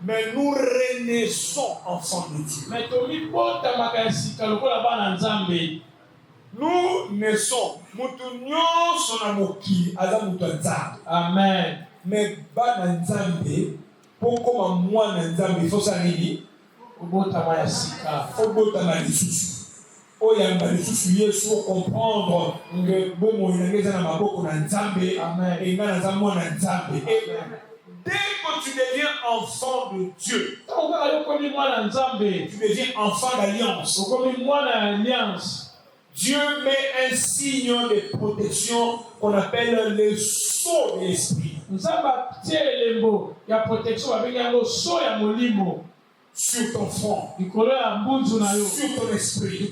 Mais nous renaissons enfants de Dieu. Nous naissons. Amen. Mais bana nzambe poko mwana nzambe faut ça nini obotama ya sika obotama lisusu oyamba lisusu Yesu comprendre que bomo inangeza na maboko na nzambe et ngana za mwana nzambe. Dès que tu deviens enfant de Dieu, tu deviens enfant d'alliance. Dieu met un signe de protection qu'on appelle le sceau de l'esprit. Sur ton front, sur ton esprit,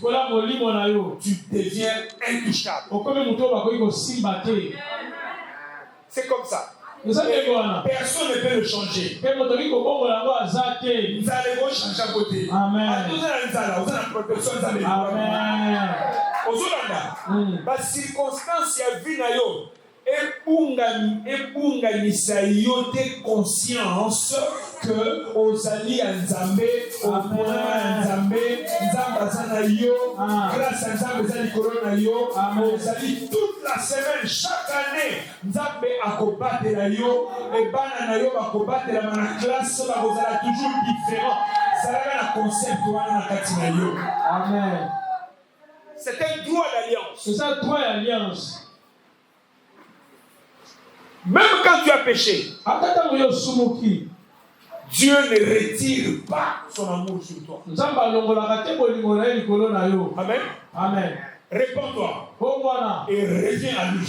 tu deviens intouchable. C'est comme ça. Personne ne peut le changer. Nous allons changer à côté. Amen. La circonstance ya vie na yo ebunga nisayote conscience que ozali ya nzambe opona nzambe nzamba sana yo grâce à nzambe za likolo na yo ozali toute la semaine chaque année nzambe akobatela yo ebana na yo bakobatela na classe bakozala toujours différent salaka na concept wana na kati na yo. Amen. C'est un droit d'alliance. C'est un droit d'alliance. Même quand tu as péché, Dieu ne retire pas son amour sur toi. Amen. Amen. Réponds-toi et reviens à lui.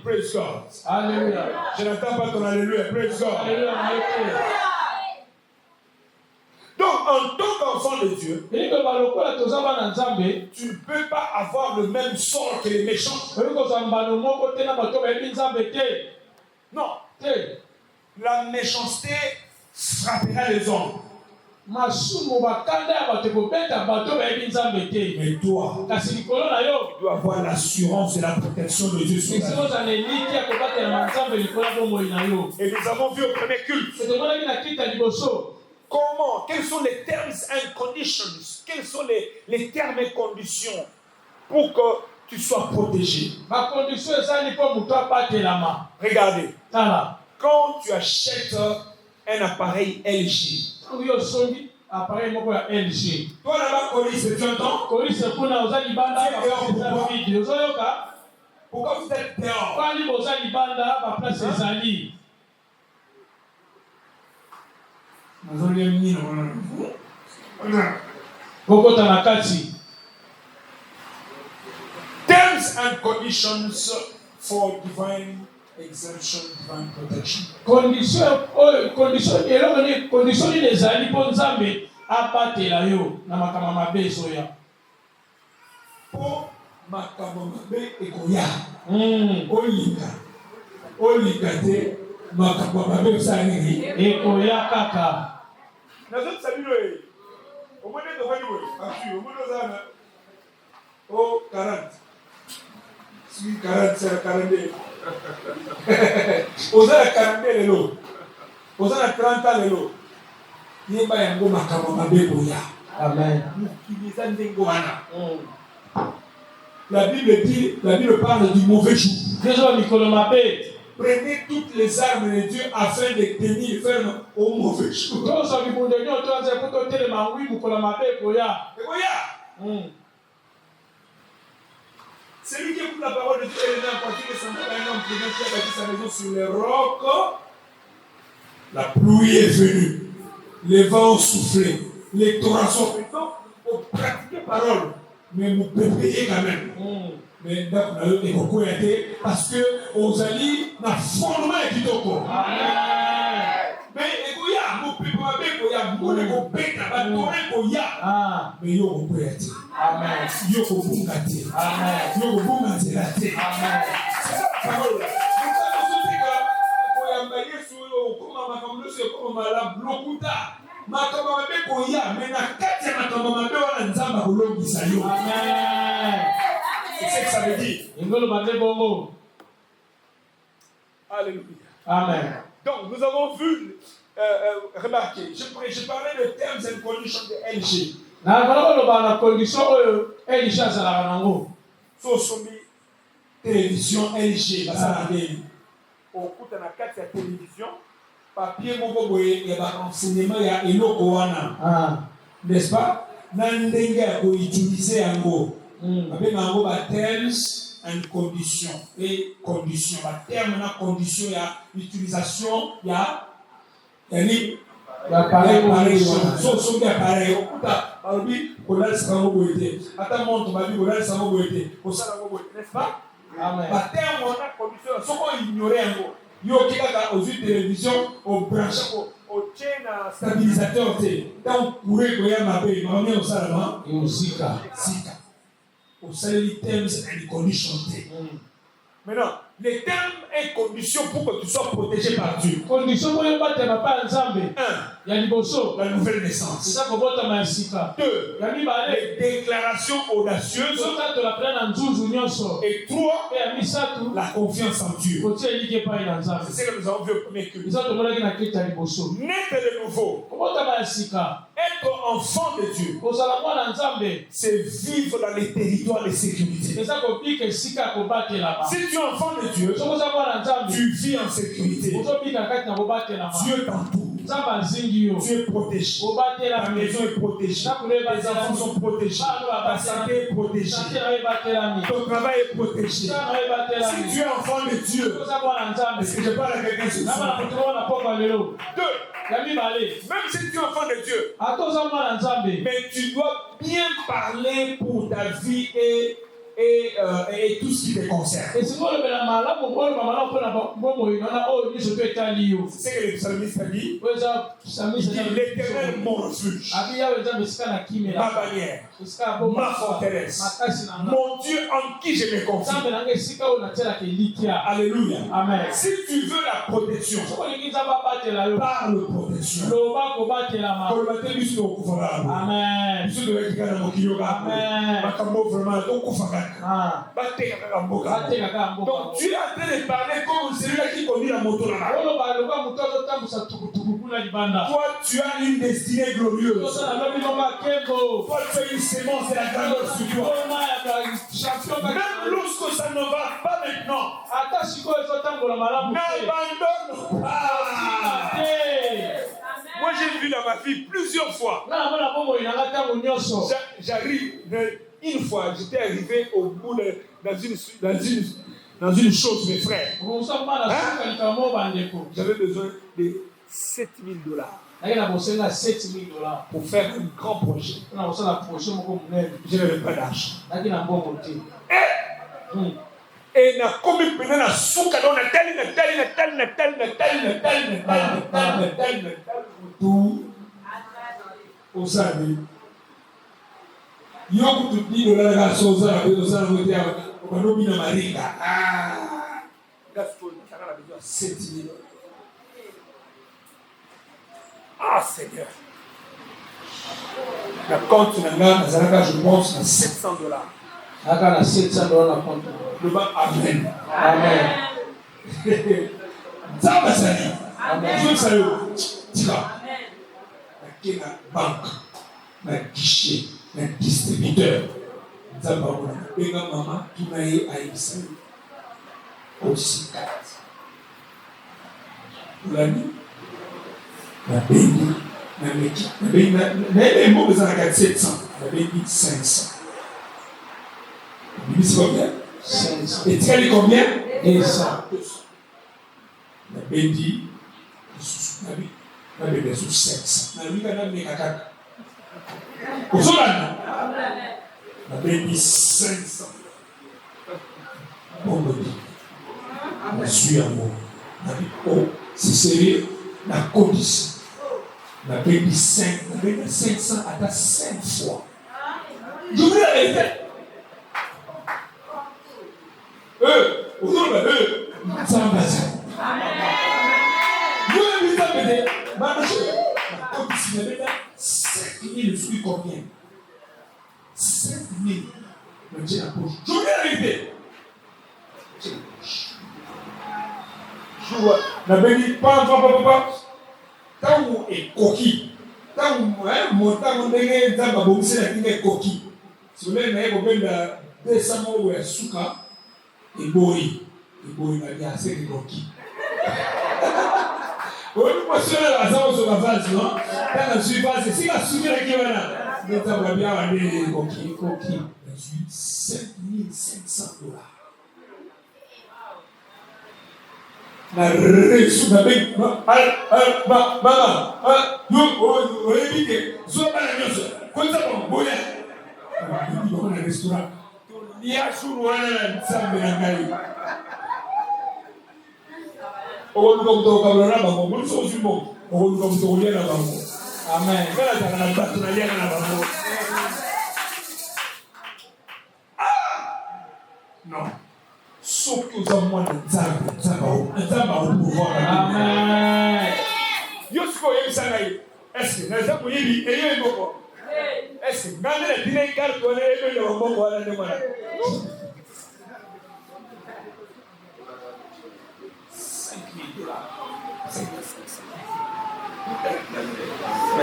Praise God. Alléluia. Je n'entends pas ton alléluia. Praise God. Alléluia. Donc, en tant qu'enfant de Dieu, tu ne peux pas avoir le même sort que les méchants. Non. La méchanceté frappera les hommes. Mais toi, tu dois avoir l'assurance et la protection de Dieu sur ta vie. Et nous avons vu au premier culte. Comment? Quels sont les terms and conditions? Quels sont les termes et conditions pour que tu sois protégé? Regardez. Quand tu achètes un appareil LG, toi là-bas, Coris, tu entends? Pourquoi vous êtes dehors? Terms and conditions for divine exemption, divine protection. Condition les ali pour Nzambe abatela yo na makama mabe soya. Pour makama mabe ekoya. Olinga te makama mabe osani ekoya kaka. Nazo sabilo au moins de faire du au moins de oh 40 si 40 c'est 42 osala 42 lelo osala 30 ans lelo yeba yango makama mabe boya. Amen. La Bible parle du mauvais jour. Prenez toutes les armes de Dieu afin de tenir ferme au mauvais jour. Celui qui écoute la parole de Dieu est en partie de son père, un homme qui a bâti sa maison sur les rocs. La pluie est venue, les vents ont soufflé, les torrents sont venus. Donc, on pratique la parole, mais vous pouvez payer quand même. Mais beaucoup été parce que aux alliés n'a fondement et kitoko. Mais écoutez, vous pouvez pas bien vous ne pouvez pas bien mais yo vous pouvez être. Amen. Yo vous pouvez être. Amen. Yo vous pouvez être. Amen. C'est ça la parole. Vous savez que pour yambaye sur comme makamlo c'est comme la blokuta. Makambo mabe koya mais na kati ya makambo mabe wana nzamba kolongisa yo. Amen. C'est ce que ça veut dire. Alléluia. Amen. Donc nous avons vu remarquez, je parlais de terms and conditions de LG. Na balabalo na condition oyo Elisha azalaka nango. So sombi télévision LG basala ndeni. Okuta na kati ya télévision papier moko boye ya ba renseignement ya eloko wana. N'est-ce pas? Na ndenge ya ko utiliser yango. Babenga yango ba terms and conditions. Et conditions, ba terme na condition ya utilisation ya l'appareil. So bien pareil. Okuta babi kolal sango boyete. Ata monto babi kolal sango boyete. Kosala ngo boyete, n'est-ce pas? Amen. Ba terme na condition soko ignorer yango. Yo kika aux yeux télévision au branché au chaîne stabilisateur té donc courir koya mabe mamé au salama et au sika au salary terms and conditions té. Maintenant les termes et conditions pour que tu sois protégé par Dieu. Condition pour battre ma pas ensemble. 1. Ya liboso la nouvelle naissance. C'est ça qu'on vote ma sika. 2. Les déclarations audacieuses. Et 3. La confiance en Dieu. C'est ce que nous avons vu au premier culte. Naître de nouveau. Être enfant de Dieu. C'est vivre dans les territoires de sécurité. Si tu es enfant de Dieu, tu vis en sécurité. Dieu t'entoure. Tu es protégé. Ta maison est protégée. Tes enfants sont protégés. Ta santé est protégée. Ton travail est protégé. Si tu es enfant de Dieu, est-ce que je parle à quelqu'un ce soir? 2. Même si tu es enfant de Dieu, mais tu dois bien parler pour ta vie et tout ce qui te concerne. C'est ce que le psalmiste a dit. Il dit l'Éternel mon refuge, ma bannière, ma forteresse, mon Dieu en qui je me confie. Alléluia. Amen. Si tu veux la protection, parle protection. Amen. Donc tu es en train de parler comme celui-là qui conduit la moto là-bas. Toi, tu as une destinée glorieuse. Toi, tu as une sémence de la grandeur sur toi. Même lorsque ça ne va pas maintenant, n'abandonne pas. Moi, j'ai vu dans ma vie plusieurs fois. J'arrive, une fois, j'étais arrivé au bout dans une chose, mes frères. J'avais besoin de $7,000 pour faire un grand projet. Je n'avais pas d'argent. Et na komi pena na suka dans na tel tout au salut. Yoko tu dit de la soza au manobi na maringa. Gasto ça a besoin $7,000. Ah Seigneur. La compte na je pense à $700. Akana $700 na compte. Le banc Amen. Amen. Zamba sali. Amen. Dieu salut. Tika. Amen. Na banque, na guichet, na distributeur. Zamba wana. Benga mama tunaye aïsali. Aussi carte. Ulani. Na bengi. Na meki. Na bengi na mbo za 700. Na bengi 500. Bibi c'est combien? 500. Et tu as dit combien? 200. La bédi, la bédi sous 700. La bédi n'a pas kaka. Au sol la bédi 500. Bon bédi. Je suis en mot. La bédi, oh, c'est sérieux. La condition. La bédi 5. La bédi 500 à 5 fois. Je vous l'ai dit. Combien? 5,000. Le Dieu la poche. Je vais arriver. Je vois. La béni, pas. Tant est coquille. Tant montant ndenge nzamba bomisi na kinga coquille. Si vous voulez naye kobenda 200 mots ya suka eboyi na bien assez de coquille. Oui, moi je suis là, ça on se va faire, non? Quand je suis passé, si la souris qui est là, nous avons bien aller coquille. 5500 $. Na reçu na bem, mama, eu evitei, só para nós, coisa bom, boa. Vamos no restaurante. E a sua na sabe na gai. O nunca mudou o cabelo na mão, não sou bom. O nunca mudou o olho na mão. Amém. Cara, tá na bata na linha na mão. Não. Sauf que nous avons un pouvoir. Amen. Yosko Yemsanaï. Est-ce que nous avons eu des gens? Est-ce que nous avons dit les cartes qu'on a eu le moment où on a demandé? $5,000.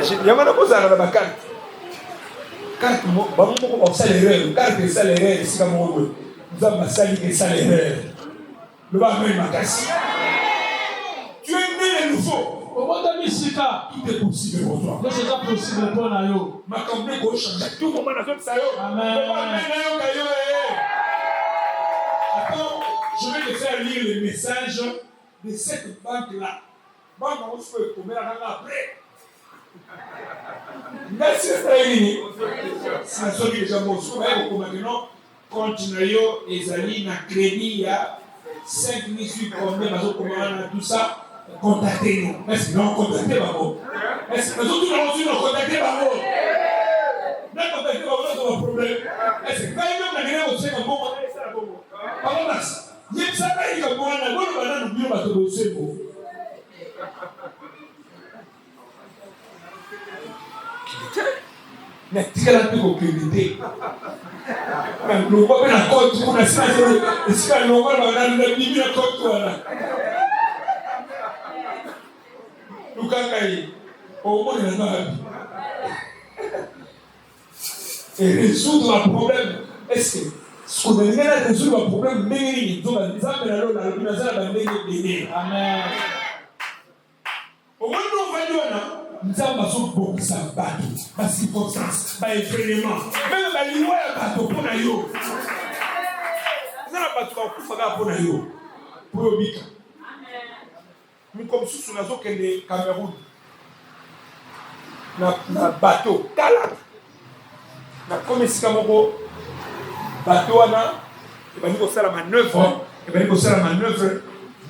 Il y a une chose à la carte. Carte, on salaire, carte salaire, c'est comme on veut. Nous avons sali que ça l'erreur. Le va même ma casse. Tu es né de nouveau. Tout est possible pour toi. C'est possible pour nous. Ma campagne gauche, tout moment dans notre salon. Amen. Attends, je vais te faire lire le message de cette banque-là. Banque, on se peut tomber après. Merci, Stéphanie. C'est la seule qui est déjà mon souhait pour maintenant. Continuons ezali na crédit ya 5,000 combien bazo commandana tout ça contactez-nous. Est-ce que non contactez babo? Est-ce que nous allons nous contacter babo? Non contacter babo c'est un problème. Est-ce que quand même na gagner au second bon ça la bon. Pardon Max. Yep ça ka ika mwana bon bana nous bio bato do sebo. Na tikala tuko crédité. Le roi est en compte pour la salle. Est-ce que le roi va dans le milieu de compte là? Nous cacaille. Au moins il en a. Et résoudre un problème. Est-ce que ce qu'on a dit là résoudre un problème mérite. Donc les gens mais alors la organisation va mériter. Amen. Au moins nous va dire là. Nous avons besoin de ça, ma circonstance, ma événement, même ma loi à bateau pour naïo. Nous avons pas tout à faire pour naïo, pour le Bika. Nous comme sous la zone du Cameroun, na bateau, Kala, na comme si Cameroun, bateau ana, et ben nous faire la manœuvre,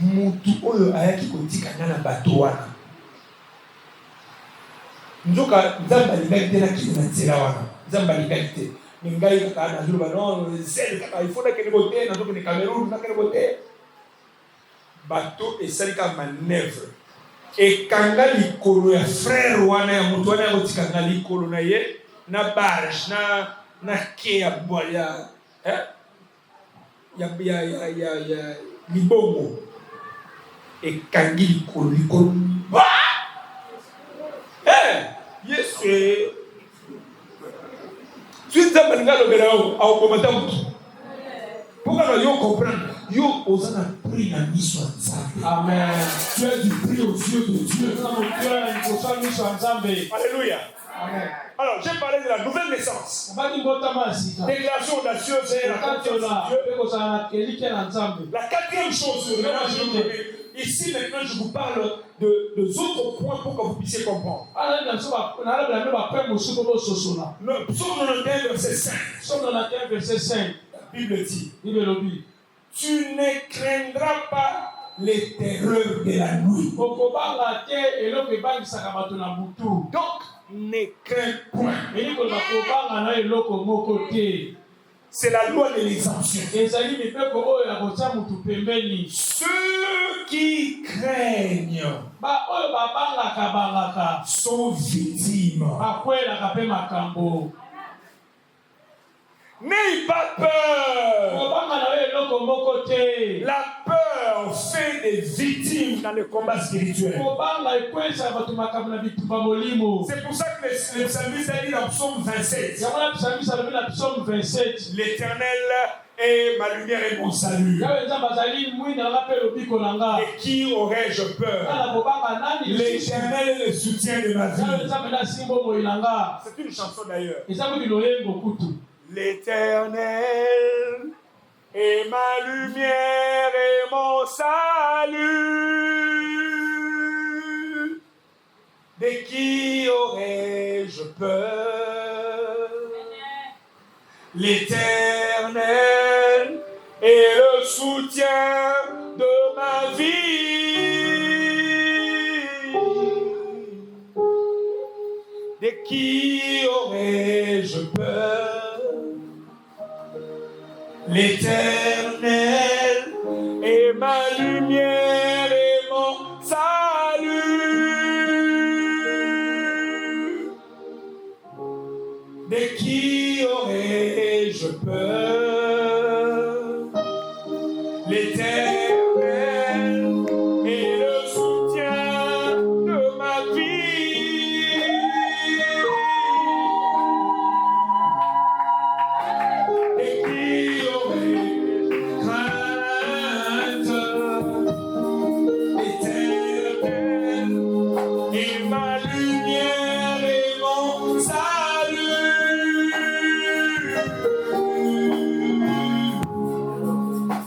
mutu oyo ayaki kotika na bateau ana. Nzoka nzamba libalité na kina nzela wana nzamba libalité mingai kaka na zulu bano zel kaka il faut que les boté na donc les Cameroun na que les boté bateau et salika manœuvre et kanga likolo ya frère wana ya mutu wana ya kotika likolo na ye na barge na ke ya boya ya libongo et kangi likolo Yes, tu es dans le gars au combattant. Pourquoi nous comprendre? Yo osana pris la mission en Zambé. Amen. Tu as du prix aux yeux de Dieu. Alléluia. Amen. Alors, j'ai parlé de la nouvelle naissance. Déclaration audacieuse et la confiance en Dieu. La quatrième chose, ici maintenant je vous parle de autres points pour que vous puissiez comprendre. Le psaume 91 verset 5. Psaume 91 verset 5. La Bible dit. Tu ne craindras pas les terreurs de la nuit. Donc, ne crains point. C'est la loi de l'exemption. Ceux qui craignent sont victimes. N'ayez pas peur. kobanga na yo eloko moko te. La peur fait des victimes dans le combat spirituel. kobanga ekwesa bato makambo na bitumba molimo. C'est pour ça que le psalmiste a dit dans Psaume 27. yango na psalmiste alobi na psaume 27. L'Éternel est ma lumière et mon salut. yawe nzambe azali mwinda nanga mpe lobiko na nga. Et qui aurais-je peur? kana kobanga nani lisusu. L'Éternel est le soutien de ma yawe vie. nzambe na simbo moi na nga. C'est une chanson d'ailleurs. eza kuki loyengo kutu. L'Éternel est ma lumière et mon salut. De qui aurais-je peur? L'Éternel est le soutien de ma vie. De qui aurais-je peur? L'Éternel est ma lumière et mon salut. De qui aurais-je peur? L'Éternel est le soutien de ma vie. De qui aurais-je crainte? L'Éternel est ma lumière et mon salut.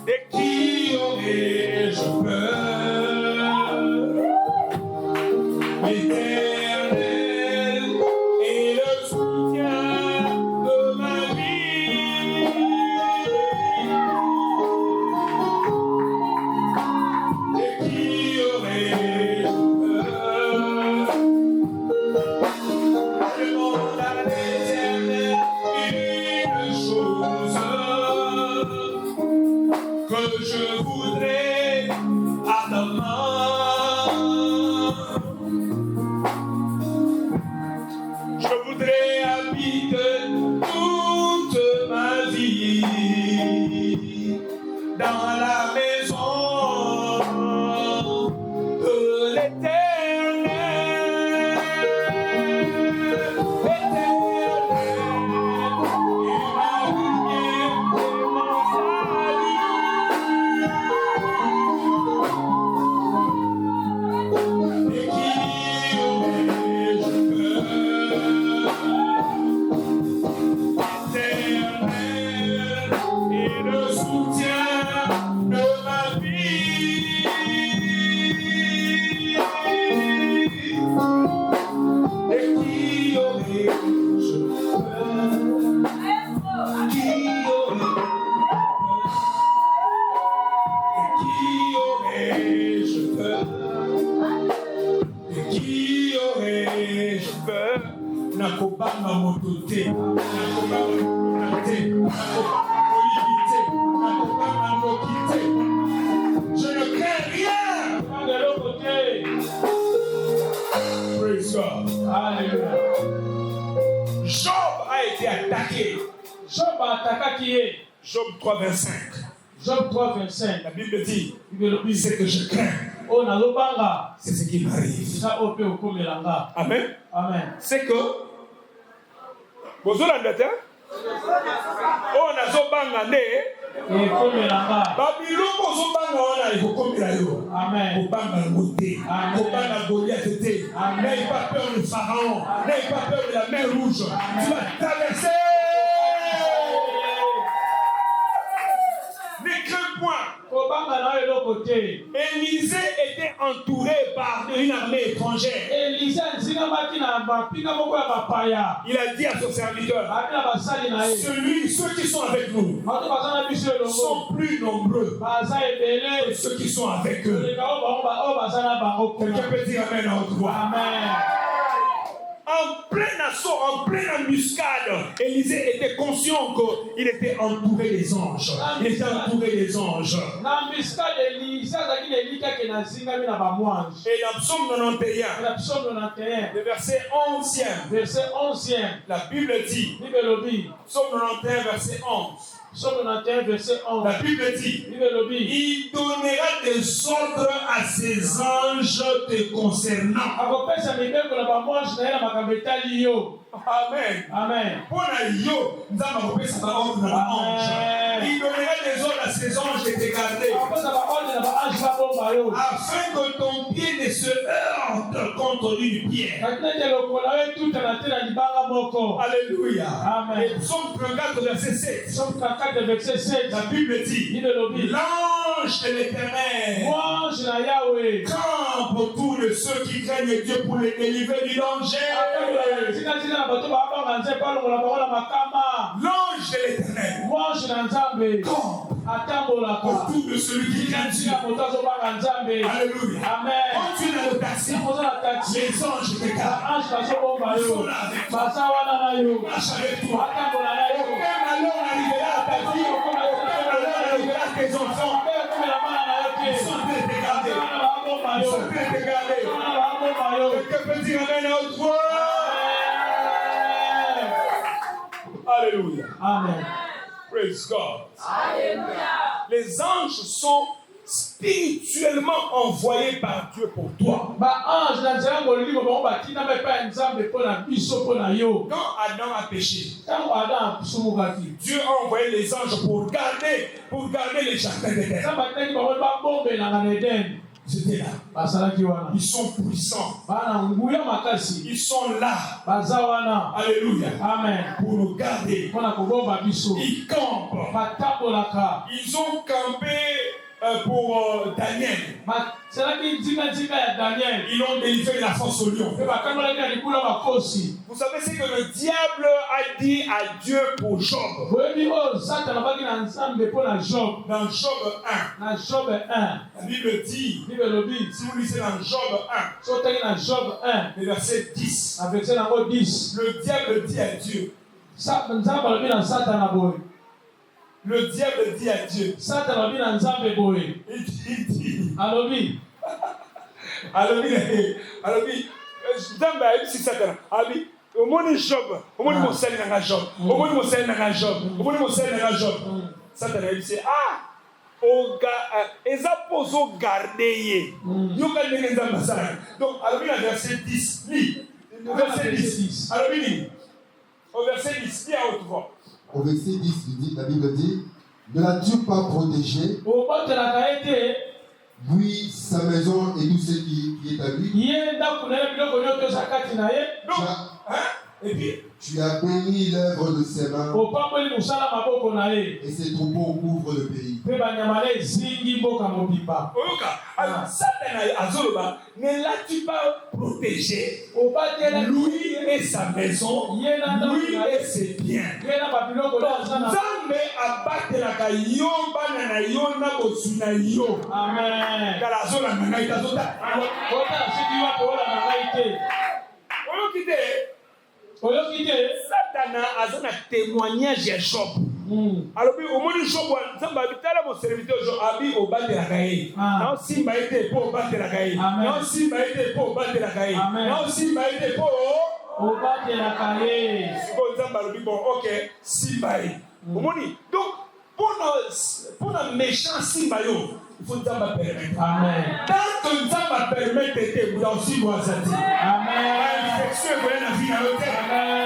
De qui aurais-je peur? L'Éternel est le soutien de ma vie. De qui aurais-je peur? Je demande à l'Éternel une chose que je voudrais ardemment. Je voudrais habiter toute ma vie dans la maison de l'Éternel. L'Éternel est ma lumière et mon salut. De qui aurais-je peur? L'Éternel est le soutien de ma vie. De qui aurais-je peur? Qui aurais-je peur? De qui aurais-je peur? Nakobanga moto te, nakobanga lukuna te, nakobanga moyibi te, nakobanga ndoki te. Je ne crains rien. kobanga eloko te. Praise God. Alléluia. Job a été attaqué. Job atakaki ye. Job 3:25. Job 3:25. La Bible dit, bible elobi ce que je crains, oyo nazobanga c'est ce qui m'arrive. eza oyo mpe okomela nga. Amen. Amen. C'est que bozolanda te oyo nazobanga nde ekomela nga. babiloko ozobanga wana ekokomela yo. Amen. Kobanga yango te, Amen. kobanga Goliath te. Amen. N'ayez pas peur du pharaon, n'ayez pas peur de la mer rouge. Tu vas traverser. Ne crains point. kobanga na oyo eloko te. Élisée était entouré par une armée étrangère. elisa nzingamaki na bapinga moko ya bapaya. Il a dit à son serviteur, abi na basali na ye. ceux qui sont avec nous bato baza na biso elongo sont plus nombreux baza que ebele. ceux qui sont avec eux. koleka oyo baza na bango kuna. Quelqu'un peut dire Amen à haute voix. Amen. En plein assaut, en pleine embuscade, Élisée était conscient qu'il était entouré des anges. Il était entouré des anges. Et dans Psaume 91, le verset 11e, la Bible dit, Psaume 91, verset 11. Psaume 91, verset 11. La Bible dit, il donnera des ordres à ses anges te concernant. Amen. Amen. Il donnera des ordres à ses anges de te garder, afin que ton pied ne se heurte contre une pierre. Alléluia. Amen. Et Psaume 34, verset 7. Psaume 34, verset 7. La Bible dit, l'ange de l'Éternel campe autour de ceux qui craignent Dieu pour les délivrer du danger. L'ange de l'Éternel campe autour de celui qui craint Dieu. Alléluia. Amen. Quand tu es dans le taxi, les anges te gardent. Ils sont là avec toi. Marche avec toi. Aucun malheur n'arrivera à ta vie. Aucun malheur n'arrivera à tes enfants. Ils sont en train de te garder. Ils sont en train de te garder. Quelqu'un peut dire amen à haute voix. Alléluia. Amen. Praise God. Alléluia. Les anges sont spirituellement envoyés par Dieu pour toi. Quand Adam a péché, Dieu a envoyé les anges pour garder les jardins d'Éden. C'était là. Ils sont puissants. Ils sont là. Alléluia. Amen. Pour nous garder. Ils campent. Ils ont campé pour Daniel. Ils l'ont délivré de la force au lion. Vous savez ce que le diable a dit à Dieu pour Job. Dans Job 1. La Bible dit, si vous lisez dans Job 1, le verset 10, le diable dit à Dieu, le diable dit à Dieu, il dit, omoni Job, omoni mosali nanga Job, omoni mosali nanga Job, omoni mosali nanga Job. Satan a dit, eza pozo garder ye. Yoka ndenge nzambe asala. Donc alobi na verset 10, lis. Verset 10. Alobi ni. Au verset 10, lis à haute voix. Au verset 10, la Bible dit, ne l'as-tu pas protégé, lui, sa maison et tout ce qui est à lui? Et puis, tu as béni l'œuvre de ses mains, et ses troupeaux couvrent le pays. Ne l'as-tu pas protégé, lui et sa maison, lui et ses biens? Nzambe abatelaka yo bana na yo na bosu na yo. Amen. Kala zola na ngai tazota. Satana a un témoignage à Job. Alors, au moment où Job, Nzambe abitala mon serviteur Job abi obate la gaye. Non simba été pour battre la gaye. Non simba été pour battre la gaye. Non simba été pour obate la gaye. Bon Nzambe abi bon OK simba. Omoni. Donc pour un méchant simba yo, il faut Nzambe permettre. Amen. Tant que Nzambe permet t'aider, vous aussi vous assati. Amen. Infection est la vie à l'hôtel. Amen.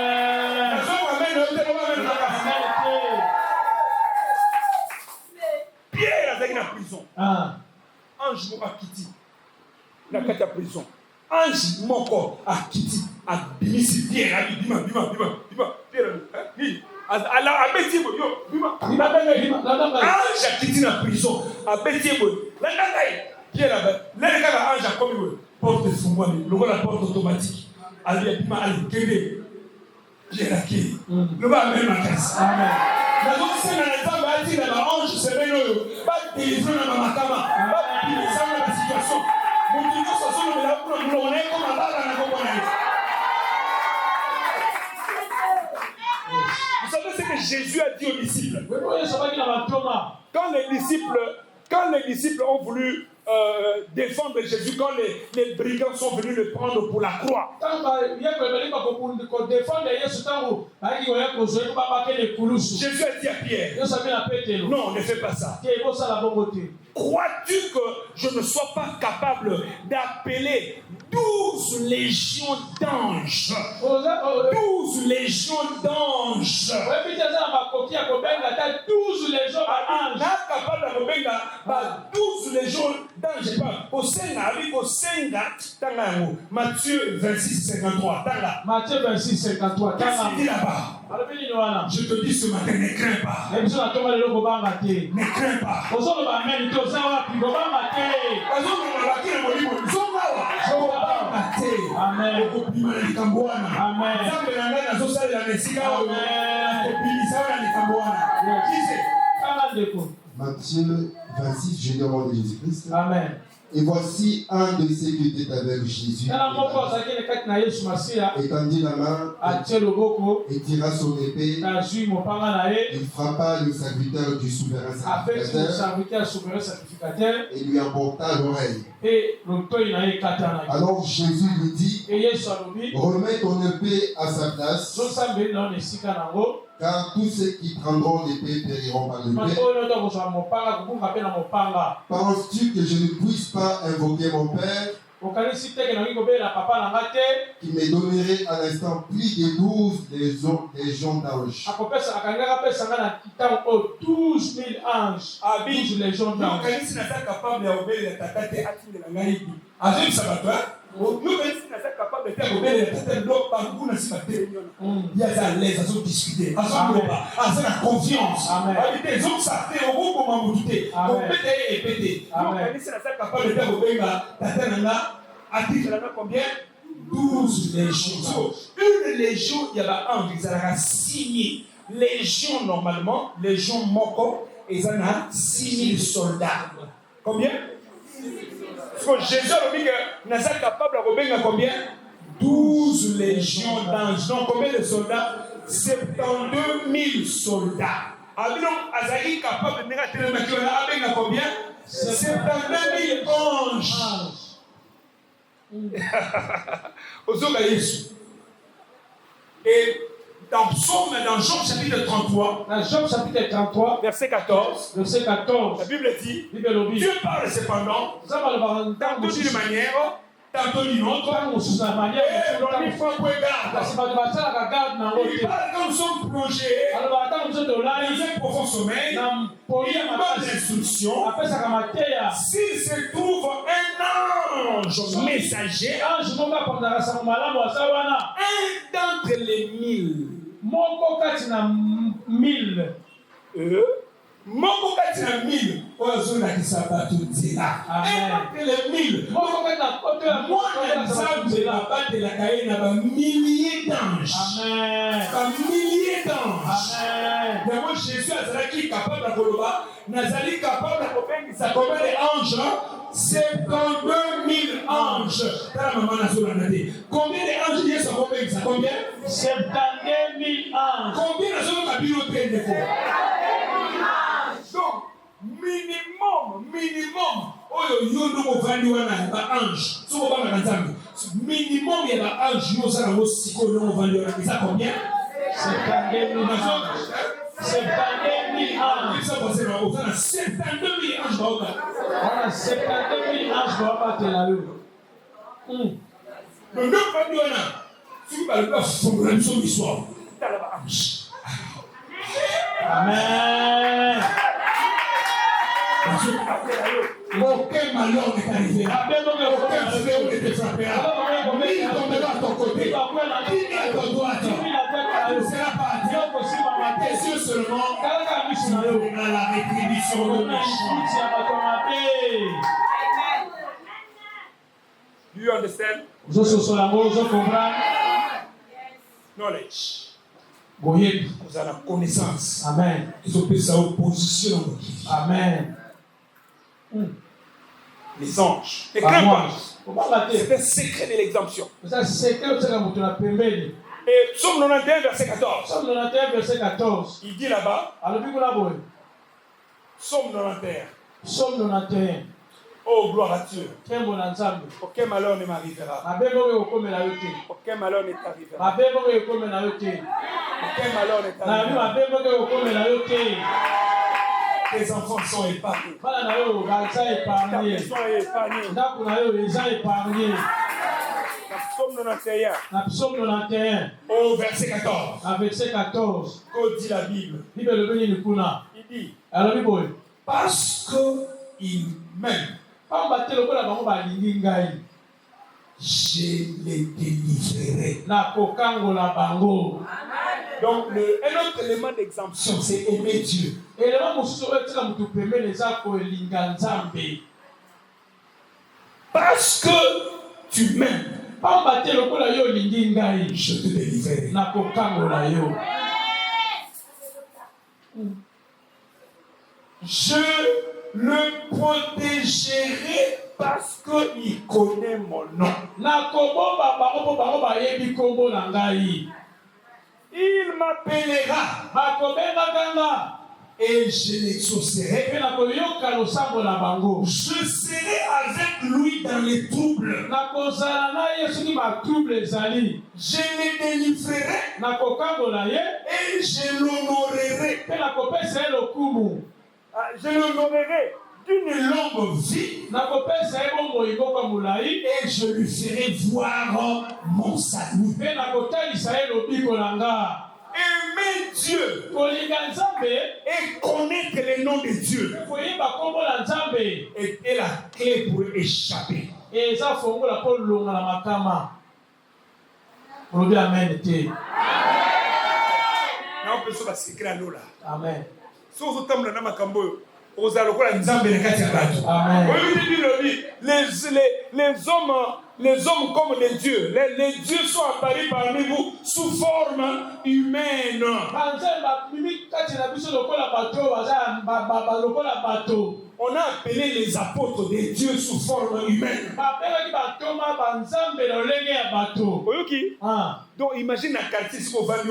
Pierre avec la prison. Ange moko akiti. Na kati ya prison. Ange moko akiti. Abimisi Pierre ali bima. Pierre ni. Alors abeti bo yo bima. Ange akiti na prison. Abeti bo. La ngai. Pierre là kaka ange akomi bo. Porte fungwami. Logo la porte automatique. Ali bima ali kende. Pierre akiti. Le ba même na casa. Amen. Donc, si on a dit que l'ange se met pas délivrer dans ma cama, pas délivrer dans la situation. Mon Dieu, ça sonne de la couleur, on est comme un barre dans la cour. Jésus a dit aux disciples, quand les disciples ont voulu défendre Jésus, quand les brigands sont venus le prendre pour la croix, Jésus a dit à Pierre, non, ne fais pas ça. Crois-tu que je ne sois pas capable d'appeler 12 légions d'anges? 12 légions d'anges. Matthieu 26, 53. Matthieu 26, 53. Qu'est-ce qu'il dit là-bas? Je te dis ce matin, ne crains pas. Ne crains pas. Amen. Matthieu 26, je demande de Jésus-Christ. Amen. Et voici un de ceux qui étaient avec Jésus. Étendit la main et tira son épée. Il frappa le serviteur du souverain sacrificateur et lui emporta l'oreille. Alors Jésus lui dit, remets ton épée à sa place, car tous ceux qui prendront l'épée périront par l'épée. Penses-tu que je ne puisse pas invoquer mon Père, qui me donnerait à l'instant plus de 12 légions d'anges? 12 000 anges. 12 légions d'anges. Il y a à l'aise, à discuter, à la confiance. Amen. Combien? 12 légions. Une légion, il y a un, il y a 6 000. Légion, normalement, légion Moko, il y a 6 000 soldats. Combien? Parce que Jésus a dit que nous sommes capables de rebenga combien? 12 légions d'anges. Donc combien de soldats? 72 000 soldats. Alors, Azali capable de faire combien? 72 000 anges. Et dans Jean chapitre 33, verset 14, la Bible dit, Dieu parle cependant, tantôt d'une manière, tantôt d'une autre, et l'on y fait point garde. Il parle quand nous sommes plongés dans un profond sommeil, il donne l'instruction, s'il se trouve un ange messager, un d'entre les 1000, Moko katina 1000 ozuna kisabatu nzela les 1000 moko katina kote ya mwana nzambe la bate la kaina ba milliers d'anges. Amen. Ba milliers d'anges. Amen. Mais Jésus azalaki capable de koloba nazali capable de kobengisa combien d'anges? 72 000 anges. Combien d'anges Jésus a kobengisa? Combien? 72 000 anges. Combien d'anges a piloté? Donc, minimum, oyo yondo movandi wana ba ange. Soko ba nzambe. Minimum ya ba ange yo sala wo siko yo movandi wana. C'est combien? 72 000 anges. 72 000 anges. Ça passe là, on a 72 000 anges. On a 72 000 anges pour battre la lune. Donc, nous movandi wana. Si vous parlez pas de son histoire, t'as la ange. Amen. Aucun malheur n'est arrivé. Aucun fléau ne te frappera. Ni tombera à ton côté. Ni à ton droite. Tu ne seras pas à Dieu. Tes yeux seulement. À la rétribution de méchants. Do you understand? Knowledge. Vous avez la connaissance. Amen. Ils ont fait sa opposition. Amen. Les anges. Les crains pas. C'est un secret de l'exemption. Et Psaume 91, verset 14. Psaume 91, verset 14. Il dit là-bas, Psaume 91. Psaume 91. Oh, gloire à Dieu. Aucun Aucun malheur ne m'arrivera. Aucun malheur ne t'arrivera. Aucun malheur ne t'arrivera. Tes enfants sont épargnés. Ta maison est épargnée. Dans Psaume 91. Au verset 14. Verset 14. Que dit la Bible? Il dit, parce qu'il m'aime, je les délivrerai. Donc, un autre élément d'exemption, c'est aimer Dieu. Parce que tu m'aimes, je te délivrerai. Je le protégerai parce qu'il connaît mon nom. Il m'appellera et je l'exaucerai. Je serai avec lui dans les troubles. Je le délivrerai et je l'honorerai. Je l'honorerai d'une longue vie et je lui ferai voir mon salut. Aimer Dieu et connaître les noms de Dieu est la clé pour échapper. Amen. Les hommes comme les dieux. Les dieux sont apparus parmi vous sous forme humaine. On a appelé les apôtres des dieux sous forme humaine. Donc imagine la quartier si vous vendez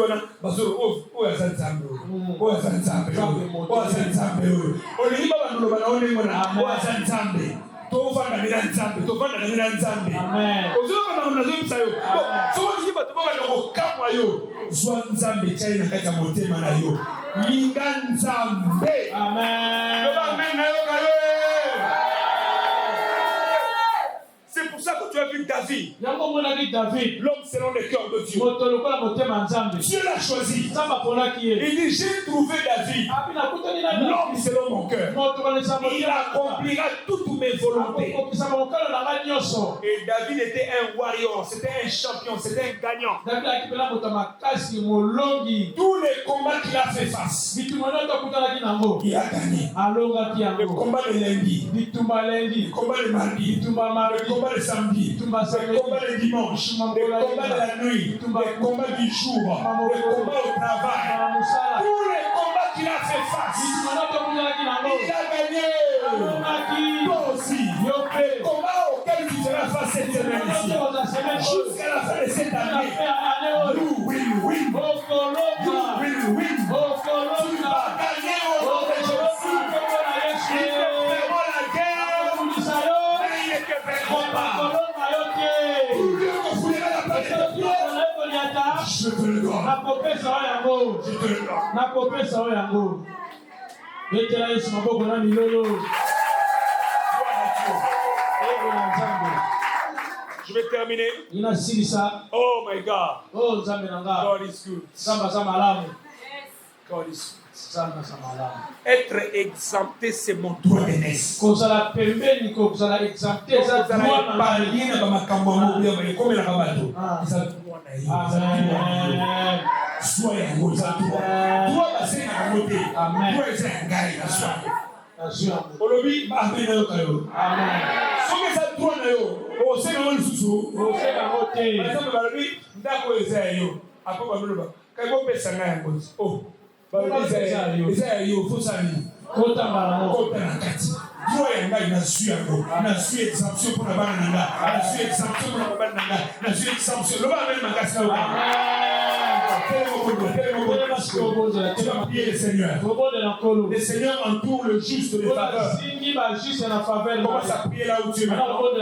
c'est pour ça que tu as vu David, l'homme selon le cœur de Dieu. Dieu l'a choisi. Il dit, j'ai trouvé David, l'homme selon mon cœur. Il accomplira toutes mes volontés. Et David était un warrior, c'était un champion, c'était un gagnant. Tous les combats qu'il a fait face, il a gagné. Le combat de lundi, le combat de mardi, le combat de samedi, le combat de dimanche, le combat de la nuit, le combat du jour, le combat au travail. Tous les combats qu'il a fait face, il a gagné. Toi aussi, le combat auquel tu feras face cette semaine ici, jusqu'à la fin de cette année, you will win. You will win. Tu vas gagner au nom de Jésus. Ils te feront la guerre, mais ils ne te feront pas. Pour Dieu que fouillera la planète de pierre, je te le donne. Je te le donne. Je vais terminer. Oh my God. God is good. God is good. Être exempté, c'est mon droit d'aînesse. Amen. Tu vas prier le Seigneur. Le Seigneur entoure le juste de faveur. Commence à prier là où tu es maintenant.